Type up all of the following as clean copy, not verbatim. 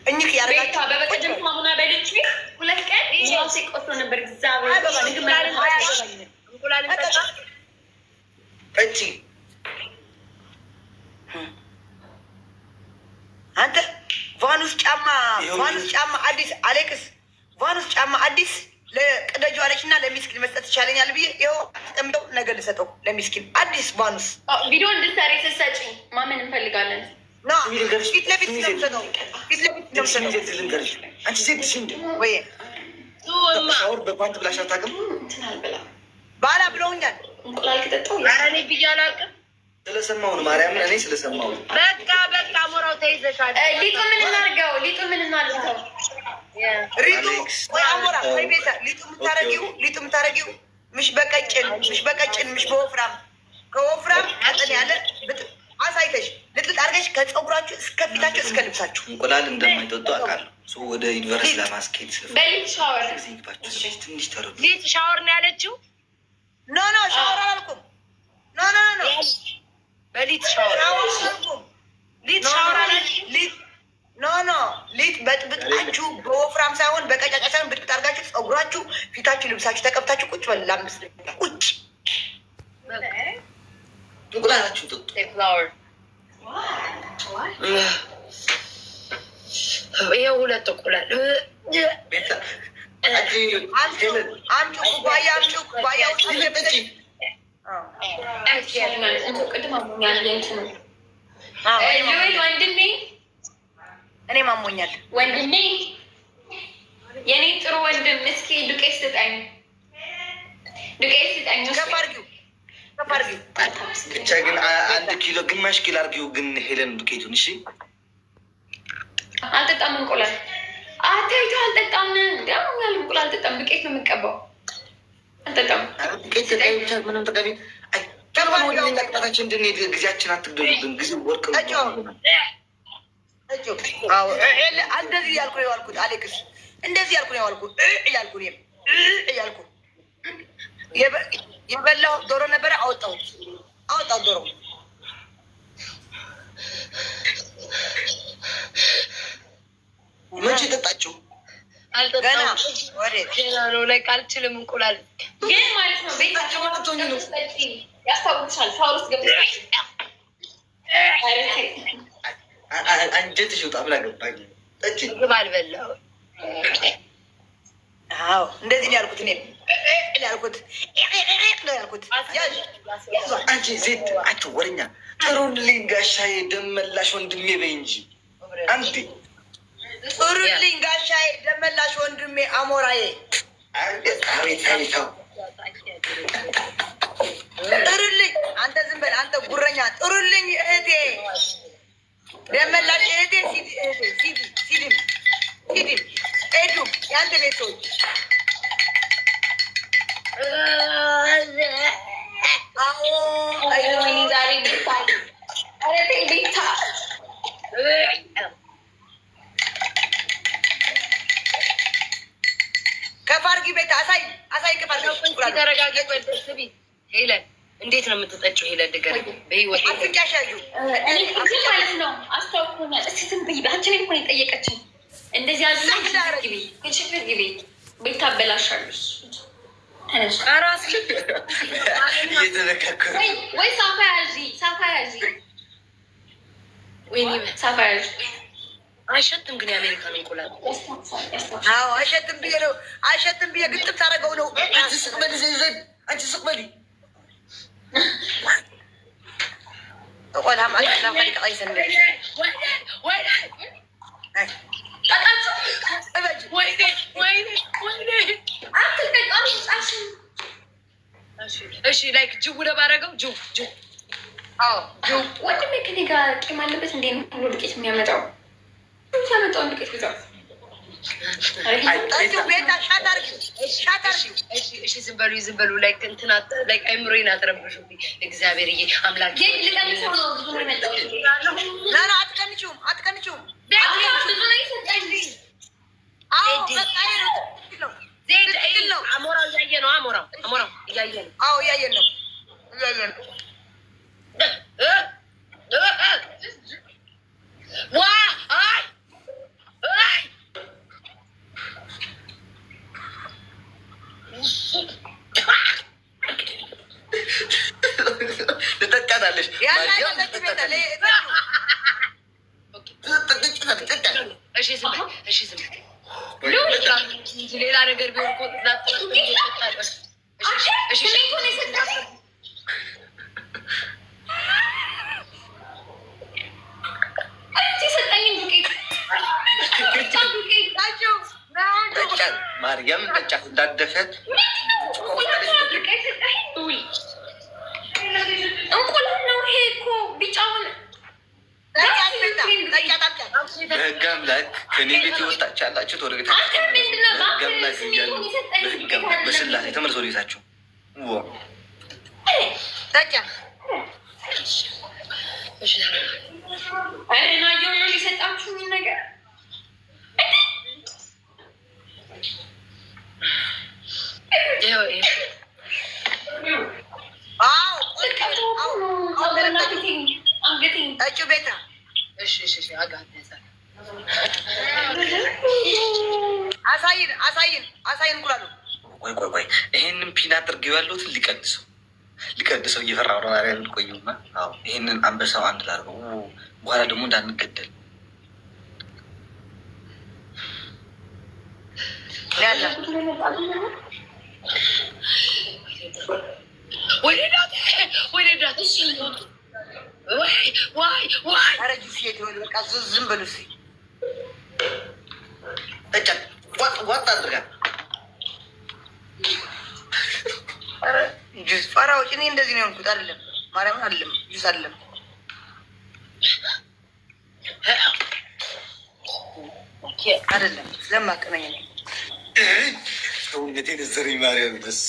እኝክ ያረጋችሁ በበቀደም ማሙና በልቼ 2 ቀን ራሴ ቆስሎ ነበር። እግዚአብሔር እንቁላል እንጠጣ እቺ አንተ ቫኑስ ጫማ አዲስ አሌክስ ቫኑስ ጫማ አዲስ ለቅደጁ አለችና ለሚስኪን መስጠት ይቻለኛል ብዬ ይኸው ተቀምጠው ነገ ልሰጠው ለሚስኪን አዲስ ቫኑስ ቪዲዮ እንድትሰሪ ስትሰጪኝ ማመን እንፈልጋለን። ፊት ለፊት ነው አንቺ ሴት ሽንድ ወይ ሻወር በፓንት ብላሽ አታውቅም? ባላ ብለውኛል። እንቁላል ከጠጣሁ እኔ ብዬ አላውቅም። ስለሰማሁ ነው ማርያምን፣ እኔ ስለሰማሁ ነው። በቃ ሞራው ተይዘሻል። ሊጡ ምን እናድርገው? ሪጡ ወይ አሞራ ወይ ቤታ ሊጡ የምታረጊው ምሽ በቀጭን ምሽ በወፍራም ከወፍራም ቀጥን ያለ አሳይተሽ ልጥጥ አድርገሽ ከፀጉራችሁ እስከ ፊታችሁ እስከ ልብሳችሁ። እንቁላል እንደማይጠጡ አውቃለሁ። ወደ ዩኒቨርሲቲ ለማስኬድ በሊጥ ሻወር ትንሽ ተረዱ። ሊጥ ሻወር ነው ያለችው። ኖ ሻወር አላልኩም። ኖ በሊጥ ሻወር ሊጥ ሻወር አላለችም። ሊጥ በጥብጣችሁ በወፍራም ሳይሆን በቀጫጫ ሳይሆን ብጥብጥ አድርጋችሁ ፀጉራችሁ፣ ፊታችሁ፣ ልብሳችሁ ተቀብታችሁ ቁጭ በል ለ5 ደቂቃ ቁጭ እንቁላላችሁ ጥጡ። ይኸው 2 እንቁላል አምጪ ኩባያ እኔ ማሞኛል ወንድሜ፣ የኔ ጥሩ ወንድም፣ እስኪ ዱቄት ስጠኝ። ብቻ ግን 1 ኪሎ ግማሽ ኪሎ አድርጊው። ግን ሄለን ዱቄቱን እሺ። አልጠጣም እንቁላል አታይቶ አልጠጣም። ያኛል እንቁላል አልጠጣም። ዱቄት ነው የምቀባው። አልጠጣም። ዱቄት ተቀይ ብቻ ምንም ተቀቢ ወደታችን እንድንሄድ ጊዜያችን አትግደሉብን። ጊዜ ወርቅ ነው። እንደዚህ ያልኩ ነው ያልኩት። አሌክስ እንደዚህ ያልኩ ነው ያልኩ የበላው ዶሮ ነበረ። አወጣው ዶሮ መቼ ጠጣችሁ? ገና ነው ላይ አልችልም። እንቁላል ግን ማለት ነው ቤታቸው ያስታውቅሻል። ሻወር ውስጥ ገብተሽ አንጀትሽ ውጣ ብላ ገባኝ። ምግብ አልበላሁም። እንደዚህ ነው ያልኩት። እኔም ያልኩት አንቺ ዜድ አንቺ ወረኛ ጥሩልኝ ጋሻዬ ደመላሽ ወንድሜ በይ እንጂ አንዴ ጥሩልኝ ጋሻዬ ደመላሽ ወንድሜ አሞራዬ ጥሩልኝ። አንተ ዝም በል አንተ ጉረኛ። ጥሩልኝ እህቴ ደመላሽ እህቴ ሲዲም ኤዱ የአንተ ቤቶች ዛሬ ቤታ ከፋርጊ ቤት አሳይ ከፋርጊ ተረጋጊ። ሄለን እንዴት ነው የምትጠጪው? ሄለን ድገር በህይወት አፍንጫሻዩ እኔ ማለት ነው አስታውኩኛል። እስቲ ዝም ብይ። አንቺ እኮ ነው የጠየቀችኝ። እንደዚህ ግቢ ቤት ታበላሻለሽ። ወይ ሳፋ ያዢ አይሸትም። ግን የአሜሪካን እንቁላል አይሸትም ብዬ ግጥም ታደርገው ነው። አንቺ ሱቅ በሊ እሺ ላይክ ጅው ለባረገው ጅው ወንድሜ ከኔ ጋር ቂም አለበት እንዴ? ሁሉ ዱቄት የሚያመጣው ያመጣውን ዱቄት ብዛት ዝም በሉ ላይክ እንትና ላይክ አይምሮዬን አትረብሹብኝ። እግዚአብሔርዬ አምላክ አትቀንቺውም አሞራው እያየ ነው። አሞራው እያየ ነው። እያየን ነው። ትጠጫለሽ። ሌላ ነገር ቢሆን ማርያም ጠጫት እንዳደፈት እንቁላል ነው ይሄ እኮ ቢጫውን በህግ አምላክ ከኔ ቤት የወጣች ያላችሁት ወደ ቤታችሁ በህግ አምላክ እያሉ በህግ አምላክ በስላሴ ተመልሶ ወደ ቤታችሁ ናየው ነው ሊሰጣችሁ ነገር አሳይን ኩራሉ። ቆይ ይሄንን ፒን አድርገው ያለሁትን ሊቀድሰው እየፈራሁ ነው። ያ ቆዩና ይሄንን አንበሳው አንድ ላድርገው፣ በኋላ ደግሞ እንዳንገደል ዝም በሉ ዋጥ አድርጋ ጁስ ፈራዎች። እኔ እንደዚህ ነው የሆንኩት። አይደለም ማርያምን አይደለም ጁስ አይደለም አይደለም ስለማቀመኝ ነው ሰውነቴን ዘረኝ ማርያም ደስ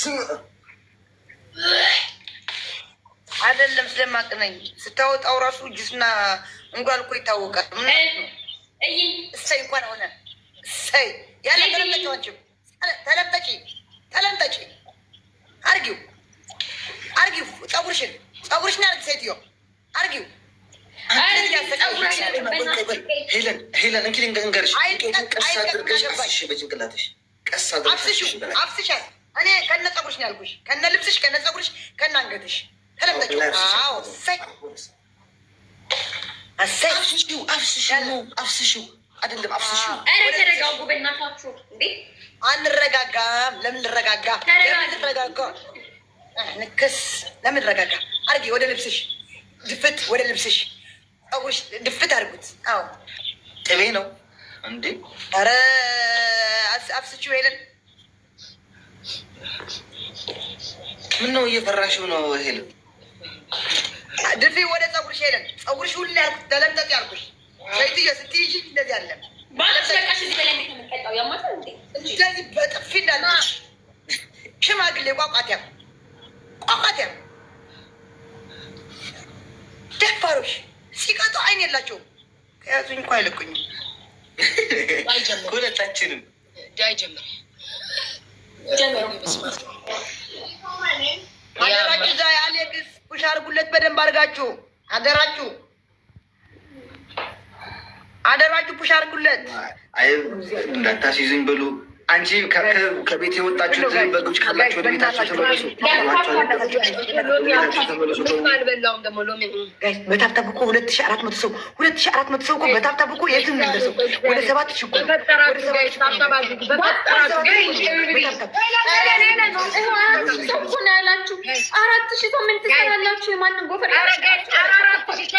አይደለም ስለማቀመኝ ስታወጣው ራሱ ጁስና እንጓል እኮ ይታወቃል። እሰይ እንኳን ሆነ እሰይ ያለ ተለምጠጭ ተለምጠጭ አርጊው ፀጉርሽን አርጊ ሴትዮ አርጊው። ሄለን እንኪ ልንገርሽ፣ ቀስ አድርገሽ አፍስሽ በጭንቅላትሽ ቀስ አድርገሽ አፍስሻል። እኔ ከነ ፀጉርሽ ነው ያልኩሽ፣ ከነ ልብስሽ፣ ከነ ፀጉርሽ፣ ከነ አንገትሽ ተለምጠጭ። አፍስሽው አይደለም አፍስሽው። ተረጋጉ በእናታችሁ። አንረጋጋም። ለምን ልረጋጋ? ንክስ ለምን ረጋጋ? አርጊ ወደ ልብስሽ ድፍት፣ ወደ ልብስሽ ፀጉርሽ ድፍት አድርጉት። አዎ ቅቤ ነው እንዴ? ኧረ አፍስችው። ሄለን ምን ነው እየፈራሽው ነው? ሄለን ድፊ ወደ ፀጉርሽ። ሄለን ፀጉርሽ ሁሉ ያልኩት ተለምጠጥ ያልኩሽ ሴትዮ ስትይዥ እንደዚህ አለም እንደዚህ በጥፊ እንዳለሽ ሽማግሌ ቋቋትያም ደፋሮች ሲቀጡ አይን የላቸውም። ከያዙኝ እኮ አይለቁኝም። ሁለታችንም አደራችሁ። ዛ አሌክስ ፑሽ አድርጉለት በደንብ አድርጋችሁ። አደራችሁ ፑሽ አድርጉለት። አይ እንዳታስይዙኝ በሉ። አንቺ ከቤት የወጣችሁትን በጎች ካላችሁ ወደ ቤታችሁ ተመለሱ። በታብታብ እኮ 2400 ሰው 2400 ሰው እኮ በታብታብ እኮ የትም እንደሰው ወደ 7000 እኮ ያላችሁ 4000 ሰው ምን ትሰራላችሁ? የማንን ጎፈር 11,000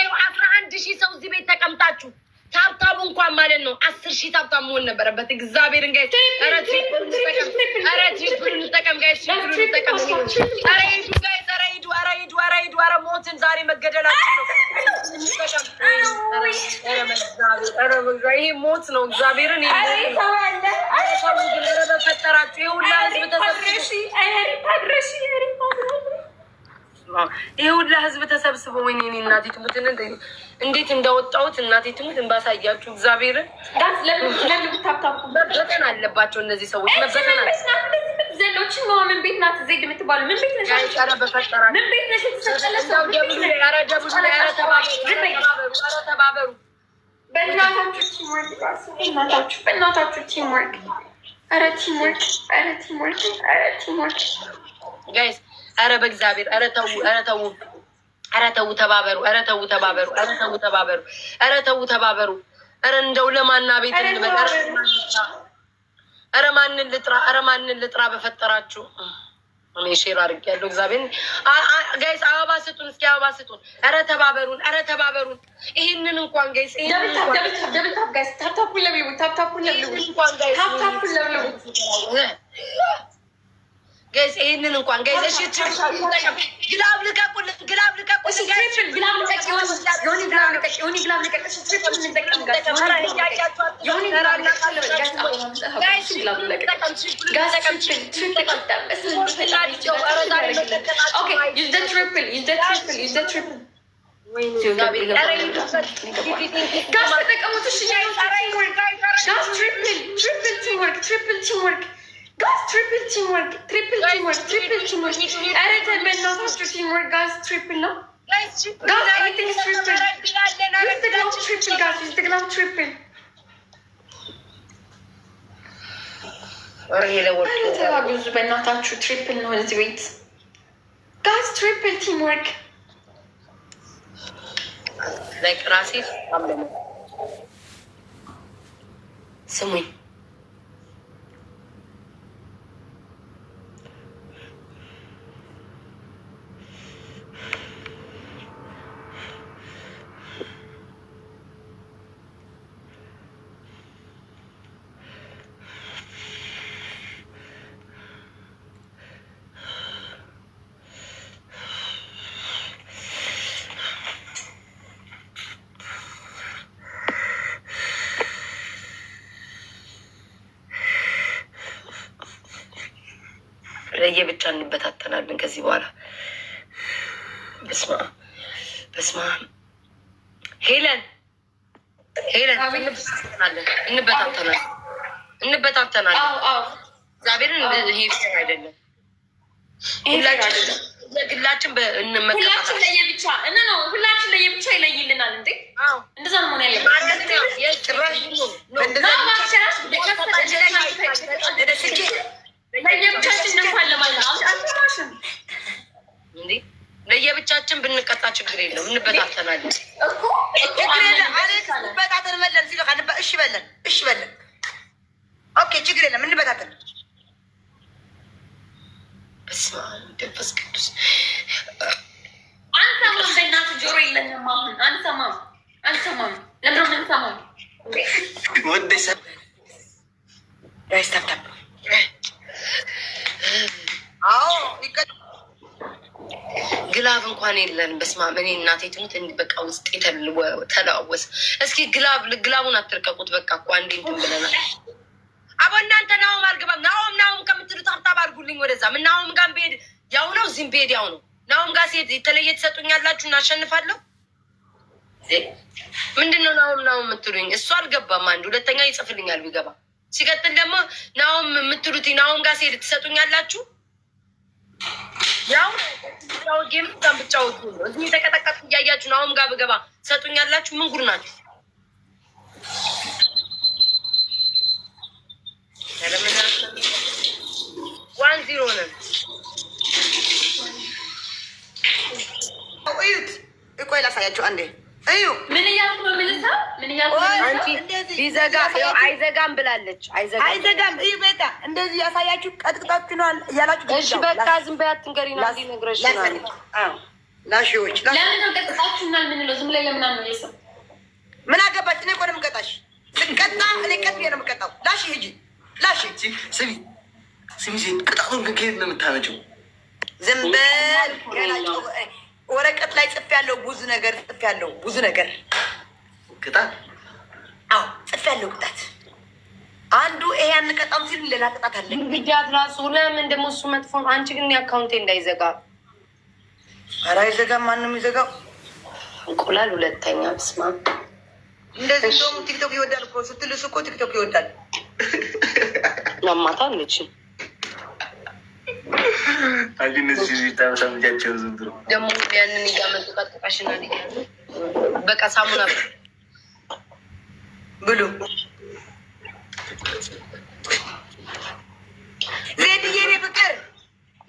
ሰው እዚህ ቤት ተቀምጣችሁ ታብታቡ እንኳን ማለት ነው 10,000 ታብታብ መሆን ነበረበት። እግዚአብሔር እንገይ ሞትን ዛሬ መገደላችን ነው። ይሄ ሞት ነው። እግዚአብሔርን በፈጠራችሁ የሁላ ይሄ ሁላ ህዝብ ተሰብስበው ወይኔ እናቴ ትሙትን እንዴት እንዳወጣሁት እናቴ ትሙት እንባሳያችሁ። እግዚአብሔርን መበተን አለባቸው እነዚህ ሰዎች መበተን አለ። ዘሎችን ምን ቤት ናት? ዜድ የምትባሉ ምን ቤት ነሽ? ምን ቤት ነሽ? ተባበሩ በእናታችሁ ቲምወርክ። ኧረ ቲምወርክ ጋይስ። ኧረ በእግዚአብሔር ኧረ ተው ኧረ ተው ተባበሩ። ኧረ ተው ተባበሩ። ኧረ ተው ተባበሩ። ኧረ ተው ተባበሩ። ኧረ እንደው ለማና ቤት እንበል። ኧረ ማንን ልጥራ? ኧረ ማንን ልጥራ? በፈጠራችሁ እኔ ሼር አድርጌያለሁ። እግዚአብሔር ጋይስ አበባ ስጡን፣ እስኪ አበባ ስጡን። ኧረ ተባበሩን፣ ኧረ ተባበሩን። ይሄንን እንኳን ጋይስ ጋይስ ይሄንን እንኳን ጋይስ እሺ፣ ግላብ ልቀቁልን፣ ግላብ ልቀቁልን፣ ጋዝ ትሪፕል ቲምወርክ ትሪፕል ቲምወርክ ትሪፕል ቲምወርክ። ኧረ ተመናታችሁ ቲምወርክ ጋዝ ትሪፕል ነው። ጋዝ ኤኒቲንግ ትሪፕል ይስተግላው ትሪፕል ጋዝ ይስተግላው ትሪፕል። ተባብዙ በእናታችሁ ትሪፕል ነው እዚህ ቤት ጋዝ ትሪፕል ቲምወርክ። ላይክ ራሴ ስሙኝ ለየብቻ እንበታተናለን ከዚህ በኋላ። በስመ አብ በስመ አብ። ሄለን እንበታተናለን። እግዚአብሔርን ይሄ አይደለም። ሁላችን ሁላችን ለየብቻ ነው። ሁላችን ለየብቻ ይለይልናል እንዴ? እንደዛ ነው መሆን ለየብቻችን ብንቀጣ ችግር የለም። እንበታተናለን። በታተን መለን ሲሉ እሺ በለን እሺ በለን። ኦኬ ችግር የለም እንበታተን። በስመ አብ መንፈስ ቅዱስ። አንሰማም። በእናትህ ጆሮ የለንም አሁን አንሰማም። ለምንድን ነው የምንሰማው? ያይስታብታብ አዎ ግላብ እንኳን የለን። በስመ አብ እኔ እናቴ ትሙት በቃ ውስጥ ተለዋወስ። እስኪ ግላቡን አትርቀቁት። በቃ እኮ አንዴ እንትን ብለናል። አቦ እናንተ ናሁም አልገባም። ናሁም ከምትሉ ታብታብ አድርጉልኝ። ወደዛ ምን ናሁም ጋር ብሄድ ያው ነው፣ እዚህም ብሄድ ያው ነው። ናሁም ጋር ሴት የተለየ ትሰጡኛላችሁ እና አሸንፋለሁ። ምንድን ነው ናሁም የምትሉኝ? እሱ አልገባም። አንድ ሁለተኛ ይጽፍልኛል ቢገባ። ሲቀጥል ደግሞ ናሁም የምትሉት ናሁም ጋር ሴት ትሰጡኛላችሁ። ያው ጌም ብቻወቱ ነው። እዚህ የተቀጠቀጡ እያያችሁ ናሁም ጋር ብገባ ትሰጡኛላችሁ። ምን ጉድ ናችሁ? 1-0 ነን። እዩት። ቆይ ላሳያችሁ አንዴ። እዩ ምን እያልኩ ነው? ምን እያልኩ ቢዘጋ አይዘጋም ብላለች። አይዘጋም። እዩ ቤታ እንደዚህ ያሳያችሁ። ቀጥቅጣችሁ ነው እያላችሁ። እሺ በቃ ዝም በይ አትንገሪና ነግረሽናል። ላሺዎች ለምን ነው ቀጥቅጣችሁናል? ምንለው ዝም ላይ ለምን አንመለስም? ምን አገባች? እኔ እኮ ነው የምቀጣሽ። ስቀጣ እኔ ቀጥ ብዬ ነው የምቀጣው። ላሺ ሂጂ ላሺ። ስሚ ቅጣቱን ግን ከየት ነው የምታመጪው? ዝም በል ወረቀት ላይ ጽፌያለሁ። ብዙ ነገር ጽፌያለሁ። ቅጣት? አዎ ጽፌያለሁ። ቅጣት አንዱ ይሄ አንቀጣም ሲል ሌላ ቅጣት አለ። ግዳት ራሱ ለምን ደግሞ እሱ መጥፎ ነው። አንቺ ግን የአካውንቴ እንዳይዘጋ። ኧረ አይዘጋም። ማንም ይዘጋው። እንቁላል ሁለተኛ ብስማ እንደዚህ እንደውም ቲክቶክ ይወዳል እኮ ስትልሱ እኮ ቲክቶክ ይወዳል። ለማታ ነች ሰምቻቸው ዝም ብሎ ደግሞ ያንን እያመጡ ቀጥቃሽናል እያሉ በቃ ሳሙና ብሉ። ዜድዬ የኔ ፍቅር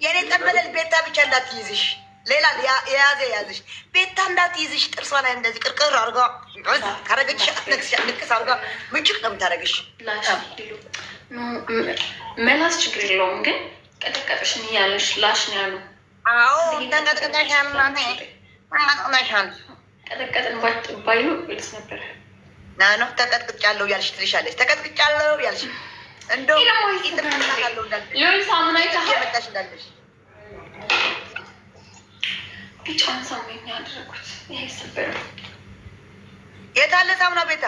የኔ ጠበለል ቤታ ብቻ እንዳትይዝሽ፣ ሌላ የያዘ ያዝሽ። ቤታ እንዳትይዝሽ ጥርሷ ላይ እንደዚህ ቅርቅር አድርጋ ካረገች ንቅስ አድርጋ ምጭቅ ነው የምታደርግሽ። መላስ ችግር የለውም ግን ቀጠቀጥሽን እያለሽ ላሽ ነው ያሉ። አዎ ተንቀጥቅጠሻል፣ ተንቀጥቅጠሻል። ቀጠቀጥን ባይሉ ልስ ነበረ ነው ተቀጥቅጫለሁ ያልሽ ትልሻለች። ተቀጥቅጫለሁ ያልሽ እንደው ይተካካለው እንዳልሽ ሳሙና መጣሽ እንዳለሽ ቢጫን ሳሙና ያደረኩት ይሄ ሰበረ። የታለ ሳሙና ቤታ?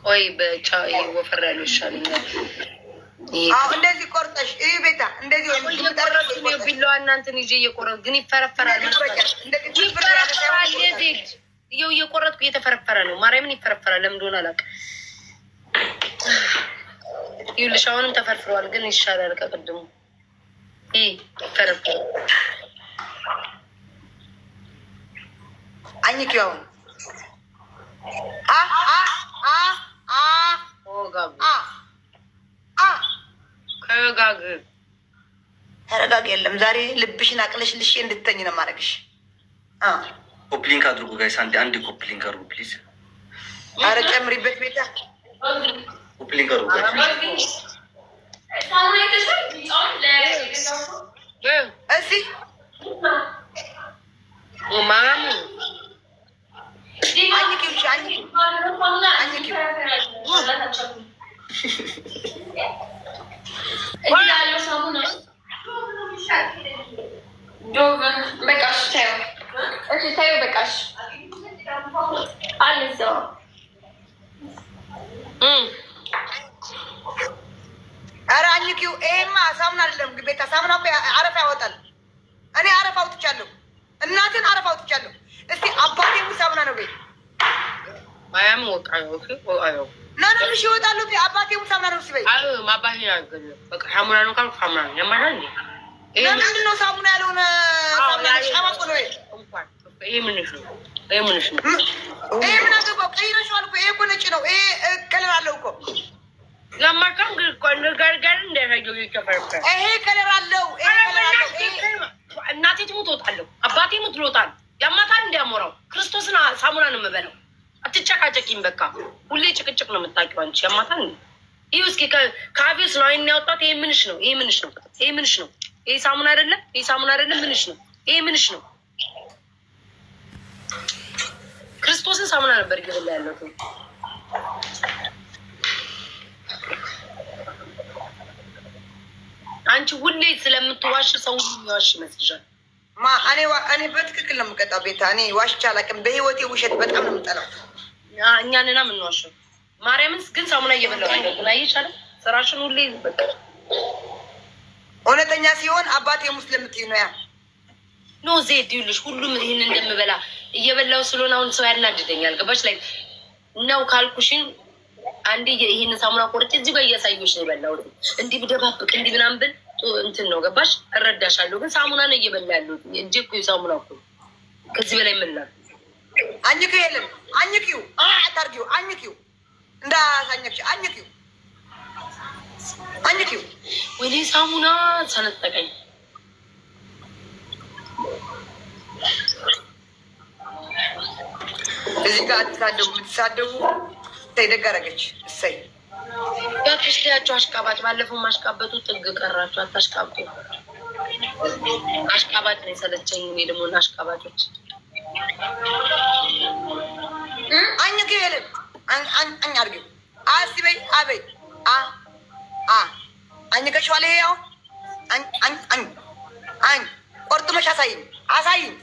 ቆይ በጫ ወፈር ያለው ይሻለኛል። አዎ እንደዚህ ቆርጠሽ ይሄ ቤታ እንደዚህ ወይ እየቆረጥኩ ነው ቢላዋ እናንተን ይዤ እየቆረጥኩ ግን ይፈረፈራል። ይኸው እየቆረጥኩ እየተፈረፈረ ነው። ማርያምን ይፈረፈራል። ለምን እንደሆነ አላውቅም። ይኸውልሽ አሁንም ተፈርፍረዋል ግን ይሻላል ከቅድሙ። ይሄ ይፈረፈራል። አኝኪው ተረጋግ። የለም ዛሬ ልብሽን አቅለሽ ልሽ እንድትተኝ ነው ማድረግሽ። ኮፕሊንክ አድርጉ ጋይስ፣ አንድ ኮፕሊንክ አድርጉ ፕሊዝ። አረ ጨምሪበት ቤታ፣ ኮፕሊንክ አድርጉ ጋይስ። እሺ ማማሙ አኝኪው በቃሽ ታዩ። እሺ ታዩ በቃሽ አለዛው ኧረ አኝኪው። ይሄማ ሳሙና አይደለም ቤታ፣ ሳሙና እኮ አረፋ ያወጣል። እኔ አረፋ አውጥቻለሁ፣ እናትን አረፋ አውጥቻለሁ። እስቲ አባቴ ሳሙና ነው ቤት ማያም ወቃዩ ወቃዩ ናንሽ ይወጣሉ። አባቴ ሳሙና ነው ሲበይ ማባሽ ያገለ በቃ ሳሙና ነው ካል ሳሙና ነው ያማራል። ለምንድን ነው ሳሙና ያልሆነ ሳሙና ሻማቆ ነው? ይሄ ምንሽ ነው? ይሄ ምንሽ ነው? ይሄ ምን አገባው? ቀይረሽዋል እኮ። ይሄ እኮ ነጭ ነው። ይሄ ከለር አለው እኮ ለማካም ጋር እንደያየው ይከፈርፈ ይሄ ከለር አለው። ይሄ ከለር አለው። እናቴ ትሙት እወጣለሁ፣ አባቴ ሙት ልወጣል። ያማታል እንዲያሞራው ክርስቶስን ሳሙና ነው የምበለው። አትጨቃጨቂም። በቃ ሁሌ ጭቅጭቅ ነው የምታውቂው አንቺ። ያማታል። ይሄ እስኪ ከአቤስ ነው አይን ያወጣት። ይሄ ምንሽ ነው? ይሄ ምንሽ ነው? ይሄ ምንሽ ነው? ይሄ ሳሙና አይደለም። ይሄ ሳሙና አይደለም። ምንሽ ነው? ይሄ ምንሽ ነው? ክርስቶስን ሳሙና ነበር ይገበላ ያለው። አንቺ ሁሌ ስለምትዋሽ ሰው ሁሉ የሚዋሽ ይመስልሻል? እኔ በትክክል ነው የምቀጣው ቤታ። እኔ ዋሽቼ አላውቅም በህይወቴ። ውሸት በጣም ነው የምጠላው። እኛንና የምንዋሸው ማርያምን ግን ሳሙና እየበላሁ ነው። ግን አይቻልም ስራሽን ሁሌ በቃ እውነተኛ ሲሆን አባቴ ሙስሊም የምትይው ነው ያ ኖ ዜድ ይኸውልሽ፣ ሁሉም ይህን እንደምበላ እየበላው ስለሆነ አሁን ሰው ያናድደኛል። ገባሽ ላይ ነው ካልኩሽን አንዴ ይህን ሳሙና ቆርጬ እዚህ ጋር እያሳየሁሽ ነው የበላሁት። እንዲህ ብደባብቅ እንዲህ ምናምን ብል እንትን ነው ገባሽ? እረዳሻለሁ። ግን ሳሙና ነው እየበላ ያለሁት እንጂ እኮ ሳሙና እኮ ከዚህ በላይ ምን ላድርግ? አኝኪው የለም። አኝኪው አታርጊው። አኝኪው እንዳሳኘክሽ አኝኪው አኝኪው። ወይኔ ሳሙና ሰነጠቀኝ። እዚህ ጋር አትሳደቡ። የምትሳደቡ ደግ አደረገች። እሰይ ያቶች ያቸው አሽቃባጭ። ባለፈው ማሽቃበጡ ጥግ ቀራቸው። አታሽቃብጡ። አሽቃባጭ ነው የሰለቸኝ። እኔ ደግሞ አሽቃባጮች አኝኪው የለም። አኝ አድርጊው። አስበይ አበይ አኝከሽዋል። ይሄ ያው አኝ ቆርጥመሽ አሳይኝ።